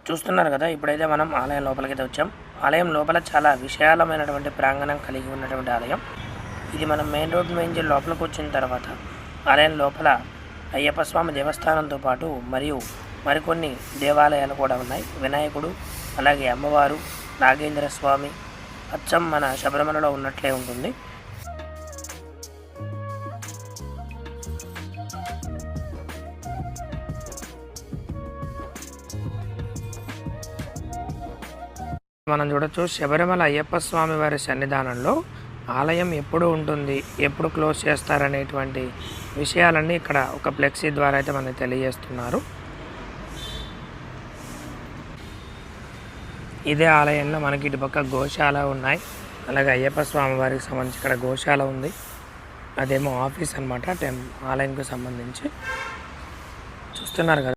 చూస్తున్నారు కదా, ఇప్పుడైతే మనం ఆలయం లోపలికైతే వచ్చాం. ఆలయం లోపల చాలా విశాలమైనటువంటి ప్రాంగణం కలిగి ఉన్నటువంటి ఆలయం ఇది. మనం మెయిన్ రోడ్ నుంచి లోపలికి వచ్చిన తర్వాత ఆలయం లోపల అయ్యప్ప స్వామి దేవస్థానంతో పాటు మరియు మరికొన్ని దేవాలయాలు కూడా ఉన్నాయి. వినాయకుడు, అలాగే అమ్మవారు, నాగేంద్ర స్వామి అచ్చం మన శబరిమలలో ఉన్నట్లే ఉంటుంది. మనం చూడొచ్చు శబరిమల అయ్యప్ప స్వామి వారి సన్నిధానంలో ఆలయం ఎప్పుడు ఉంటుంది, ఎప్పుడు క్లోజ్ చేస్తారనేటువంటి విషయాలన్నీ ఇక్కడ ఒక ఫ్లెక్సీ ద్వారా అయితే మనకి తెలియజేస్తున్నారు. ఇదే ఆలయంలో మనకి ఇటుపక్క గోశాల ఉన్నాయి, అలాగే అయ్యప్ప స్వామి వారికి సంబంధించి ఇక్కడ గోశాల ఉంది. అదేమో ఆఫీస్ అనమాట ఆలయంకు సంబంధించి. చూస్తున్నారు కదా.